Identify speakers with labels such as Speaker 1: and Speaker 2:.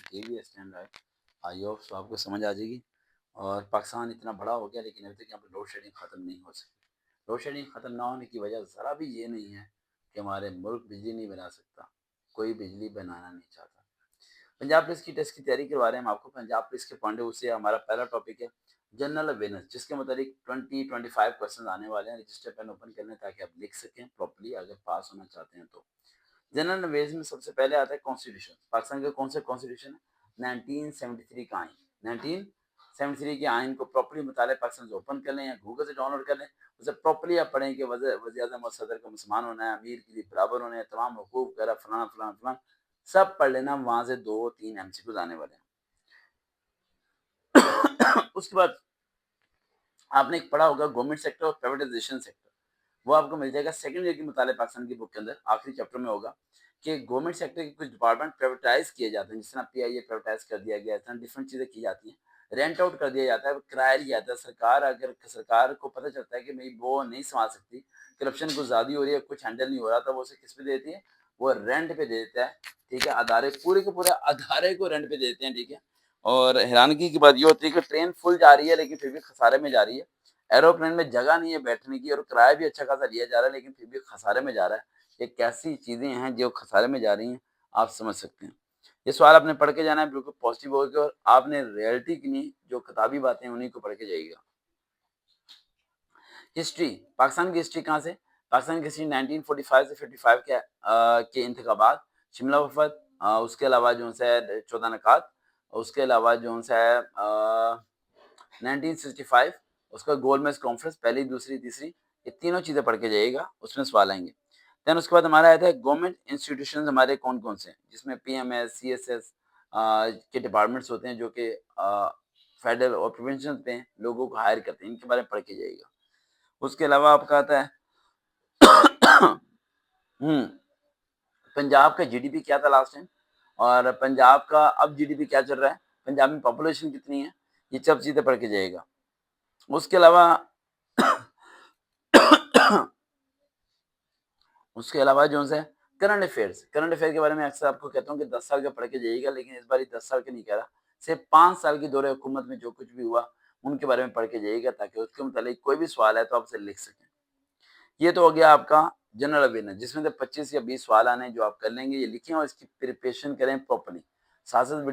Speaker 1: TV stand I hope so आपको समझ आ जाएगी। और पाकिस्तान इतना बड़ा हो गया लेकिन अभी तक यहाँ पर लोड शेडिंग ख़त्म नहीं हो सकी। लोड शेडिंग ख़त्म ना होने की वजह ज़रा भी ये नहीं है कि हमारे मुल्क बिजली नहीं बना सकता, कोई बिजली बनाना नहीं चाहता। पंजाब पुलिस की टेस्ट की तैयारी के बारे में आपको पंजाब पुलिस के पॉइंट ऑफ व्यू से हमारा पहला टॉपिक है जनरल अवेयरनेस, जिसके मुताबिक 25 क्वेश्चन आने वाले हैं। रजिस्टर पेन ओपन कर लें ताकि आप लिख सकें प्रॉपर्ली अगर पास होना चाहते हैं तो। जनरल नॉलेज में सबसे पहले आता है कॉन्स्टिट्यूशन। पाकिस्तान का कौन सा कॉन्स्टिट्यूशन है? 1973 का आइन। 1973 के आइन को प्रॉपर्ली मुताले पाकिस्तान से ओपन कर लें या गूगल से डाउनलोड कर लें, उसे प्रॉपर्ली आप पढ़ें कि वज़ीर-ए-आज़म और सदर का मुसलमान होना है, अमीर के लिए बराबर होने हैं, तमाम हुकूक वगैरह फलाना फलाना फलाना सब पढ़ लेना। वहाँ से 2-3 MCQs आने वाले हैं। उसके बाद आपने एक पढ़ा होगा गवर्नमेंट सेक्टर और प्राइवेटाइजेशन सेक्टर, वो आपको मिल जाएगा सेकंड ईयर के मुताले पाकिस्तान की बुक के अंदर। आखिरी चैप्टर में होगा कि गवर्नमेंट सेक्टर के कुछ डिपार्टमेंट प्राइवेटाइज किए जाते हैं, जिस तरह PIA प्राइवेटाइज कर दिया गया, इस तरह डिफरेंट चीज़ें की जाती हैं। रेंट आउट कर दिया जाता है, किराया लिया जाता है। सरकार अगर सरकार को पता चलता है कि भाई वो नहीं संभाल सकती, करप्शन कुछ ज़्यादा हो रही है, कुछ हैंडल नहीं हो रहा, तो वो उसे किस पे देती है? वो रेंट पे दे देता है। ठीक है, अदारे पूरे के पूरे अदारे को रेंट पे दे देते हैं। ठीक है, और हैरानगी की बात ये होती है कि ट्रेन फुल जा रही है लेकिन फिर भी खसारे में जा रही है। एरोप्लेन में जगह नहीं है बैठने की और किराया भी अच्छा खासा लिया जा रहा है लेकिन फिर भी खसारे में जा रहा है। ये कैसी चीज़ें हैं जो खसारे में जा रही हैं, आप समझ सकते हैं। ये सवाल आपने पढ़ के जाना है बिल्कुल पॉजिटिव होकर, और आपने रियलिटी की नहीं, जो किताबी बातें उन्हीं को पढ़ के जाइएगा। हिस्ट्री, पाकिस्तान की हिस्ट्री कहाँ से? पाकिस्तान की हिस्ट्री 1945 से 55 के इंतखाबात, शिमला वफद, उसके अलावा जो है 14 नकात, उसके अलावा जो है 1965, उसका गोलमेज कॉन्फ्रेंस, पहली दूसरी तीसरी, ये तीनों चीज़ें पढ़ के जाइएगा, उसमें सवाल आएंगे। देन उसके बाद हमारा आता है गवर्नमेंट इंस्टीट्यूशन हमारे कौन कौन से हैं, जिसमें PMS CSS के डिपार्टमेंट्स होते हैं जो कि फेडरल और प्रोविंशियल पे लोगों को हायर करते हैं, इनके बारे में पढ़ के जाइएगा। उसके अलावा आपका आता है पंजाब का GDP क्या था लास्ट टाइम, और पंजाब का अब GDP क्या चल रहा है, पंजाब में पॉपुलेशन कितनी है, ये सब चीज़ें पढ़ के जाइएगा। उसके अलावा उसके अलावा जो है करंट अफेयर्स के बारे में अक्सर आपको कहता हूँ कि 10 साल का पढ़ के जाइएगा, लेकिन इस बार 10 साल के नहीं कह रहा, सिर्फ 5 साल की दौरे हुकूमत में जो कुछ भी हुआ उनके बारे में पढ़ के जाइएगा, ताकि उसके मुतालिक कोई भी सवाल है तो आप उसे लिख सकें। ये तो हो गया आपका जनरल अवेयरनेस, जिसमें से 25 या 20 सवाल आने हैं जो आप कर लेंगे। ये लिखें और इसकी प्रिपरेशन करें प्रॉपर्ली। साथ साथ वीडियो